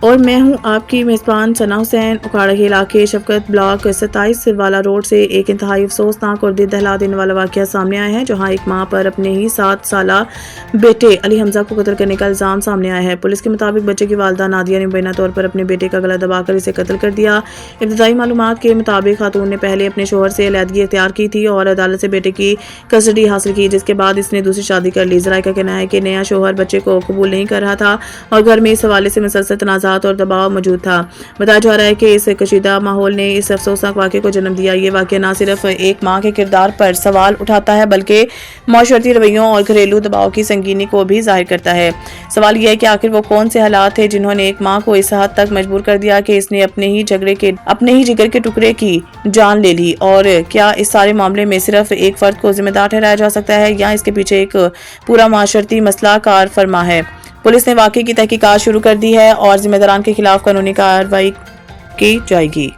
اور میں ہوں آپ کی میزبان ثنا حسین۔ اکھاڑا کے علاقے شفقت بلاک 27 والا روڈ سے ایک انتہائی افسوسناک اور دل دہلا دینے والا واقعہ سامنے آیا ہے، جہاں ایک ماں پر اپنے ہی 7 سالہ بیٹے علی حمزہ کو قتل کرنے کا الزام سامنے آیا ہے۔ پولیس کے مطابق بچے کی والدہ نادیہ نے مبینہ طور پر اپنے بیٹے کا گلا دبا کر اسے قتل کر دیا۔ ابتدائی معلومات کے مطابق خاتون نے پہلے اپنے شوہر سے علیحدگی اختیار کی تھی اور عدالت سے بیٹے کی کسٹڈی حاصل کی، جس کے بعد اس نے دوسری شادی کر لی۔ ذرائع کا کہنا ہے کہ نیا شوہر بچے کو قبول نہیں کر رہا تھا اور گھر میں اس حوالے سے مسلسل تنازعات اور دباؤ موجود تھا۔ بتایا جا رہا ہے کہ اس کشیدہ ماحول نے اس افسوسناک واقعے کو جنم دیا۔ یہ واقعہ نہ صرف ایک ماں کے کردار پر سوال اٹھاتا ہے بلکہ معاشرتی رویوں اور گھریلو دباؤ کی سنگینی کو بھی ظاہر کرتا ہے۔ سوال یہ ہے کہ آخر وہ کون سے حالات تھے جنہوں نے ایک ماں کو اس حد تک مجبور کر دیا کہ اس نے اپنے ہی جگر کے ٹکڑے کی جان لے لی، اور کیا اس سارے معاملے میں صرف ایک فرد کو ذمہ دار ٹھہرایا جا سکتا ہے یا اس کے پیچھے ایک پورا معاشرتی مسئلہ کار فرما ہے؟ پولیس نے واقعے کی تحقیقات شروع کر دی ہے اور ذمہ داران کے خلاف قانونی کارروائی کی جائے گی۔